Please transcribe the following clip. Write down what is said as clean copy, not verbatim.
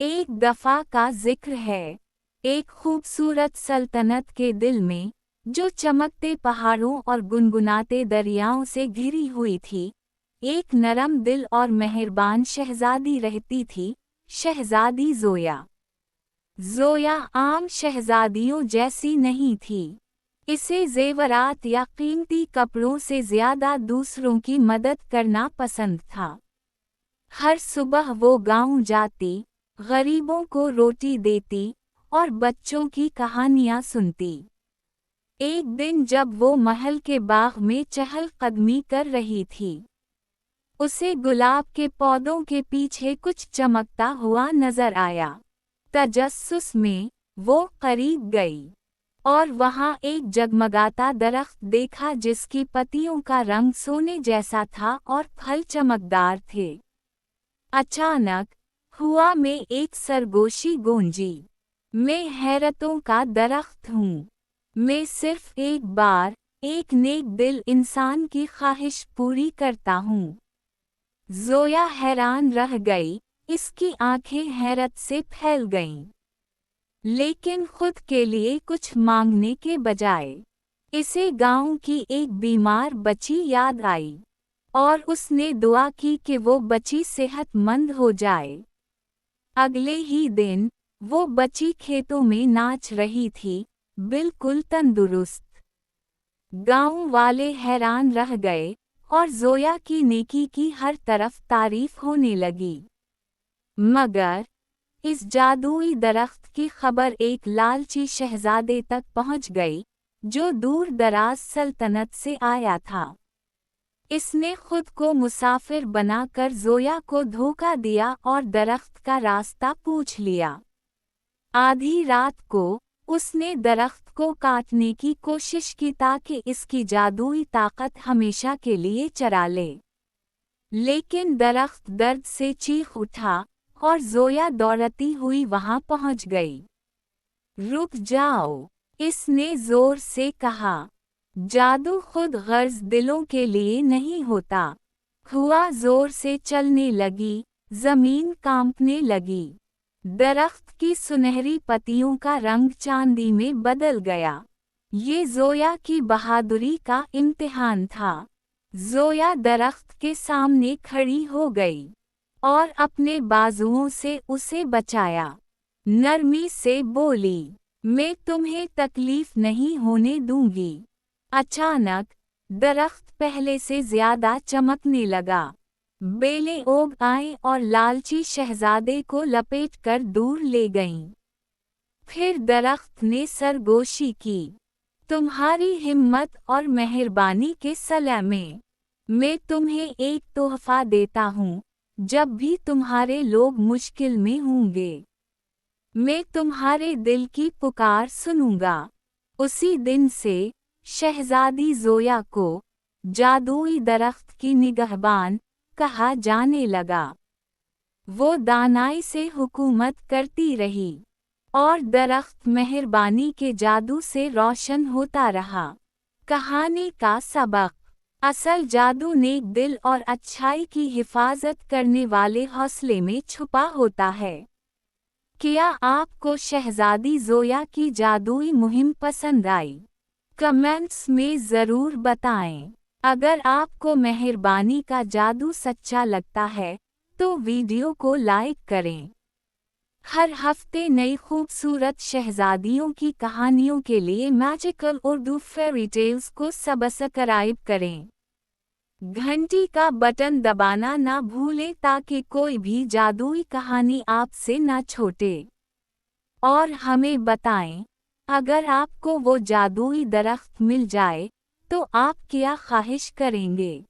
एक दफा का जिक्र है, एक खूबसूरत सल्तनत के दिल में, जो चमकते पहाड़ों और गुनगुनाते दरियाओं से घिरी हुई थी, एक नरम दिल और मेहरबान शहजादी रहती थी, शहजादी ज़ोया। ज़ोया आम शहजादियों जैसी नहीं थी। इसे ज़ेवरात या कीमती कपड़ों से ज़्यादा दूसरों की मदद करना पसंद था। हर सुबह वो गांव जाती, गरीबों को रोटी देती और बच्चों की कहानियां सुनती। एक दिन जब वो महल के बाग में चहलकदमी कर रही थी, उसे गुलाब के पौधों के पीछे कुछ चमकता हुआ नजर आया। तजस्सुस में वो करीब गई और वहां एक जगमगाता दरख्त देखा जिसकी पत्तियों का रंग सोने जैसा था और फल चमकदार थे। अचानक हुआ में एक सरगोशी गूंजी, मैं हैरतों का दरख्त हूँ। मैं सिर्फ एक बार एक नेक दिल इंसान की ख्वाहिश पूरी करता हूँ। ज़ोया हैरान रह गई, इसकी आंखें हैरत से फैल गईं। लेकिन खुद के लिए कुछ मांगने के बजाय इसे गांव की एक बीमार बच्ची याद आई और उसने दुआ की कि वो बच्ची सेहतमंद हो जाए। अगले ही दिन वो बच्ची खेतों में नाच रही थी, बिल्कुल तंदुरुस्त। गांव वाले हैरान रह गए और ज़ोया की नेकी की हर तरफ तारीफ होने लगी। मगर इस जादुई दरख्त की खबर एक लालची शहजादे तक पहुंच गई, जो दूर दराज सल्तनत से आया था। इसने खुद को मुसाफिर बनाकर ज़ोया को धोखा दिया और दरख्त का रास्ता पूछ लिया। आधी रात को उसने दरख्त को काटने की कोशिश की ताकि इसकी जादुई ताकत हमेशा के लिए चरा ले। लेकिन दरख्त दर्द से चीख उठा और ज़ोया दौड़ती हुई वहां पहुंच गई। रुक जाओ, इसने जोर से कहा। जादू खुद गर्ज दिलों के लिए नहीं होता। हुआ जोर से चलने लगी, जमीन कांपने लगी। दरख्त की सुनहरी पत्तियों का रंग चांदी में बदल गया। ये ज़ोया की बहादुरी का इम्तिहान था। ज़ोया दरख्त के सामने खड़ी हो गई और अपने बाजुओं से उसे बचाया। नरमी से बोली, मैं तुम्हें तकलीफ नहीं होने दूंगी। अचानक दरख्त पहले से ज्यादा चमकने लगा। बेलें उग आईं और लालची शहजादे को लपेटकर दूर ले गईं। फिर दरख्त ने सरगोशी की, तुम्हारी हिम्मत और मेहरबानी के सले में मैं तुम्हें एक तोहफा देता हूँ। जब भी तुम्हारे लोग मुश्किल में होंगे, मैं तुम्हारे दिल की पुकार सुनूंगा। उसी दिन से शहजादी ज़ोया को जादुई दरख्त की निगहबान कहा जाने लगा। वो दानाई से हुकूमत करती रही और दरख्त मेहरबानी के जादू से रोशन होता रहा। कहानी का सबक, असल जादू नेक दिल और अच्छाई की हिफाजत करने वाले हौसले में छुपा होता है। क्या आपको शहजादी ज़ोया की जादुई मुहिम पसंद आई? कमेंट्स में ज़रूर बताएं। अगर आपको मेहरबानी का जादू सच्चा लगता है तो वीडियो को लाइक करें। हर हफ्ते नई खूबसूरत शहजादियों की कहानियों के लिए मैजिकल उर्दू फेरी टेल्स को सब्सक्राइब करें। घंटी का बटन दबाना ना भूलें ताकि कोई भी जादुई कहानी आपसे ना छूटे। और हमें बताएं, अगर आपको वो जादुई दरख्त मिल जाए तो आप क्या ख्वाहिश करेंगे?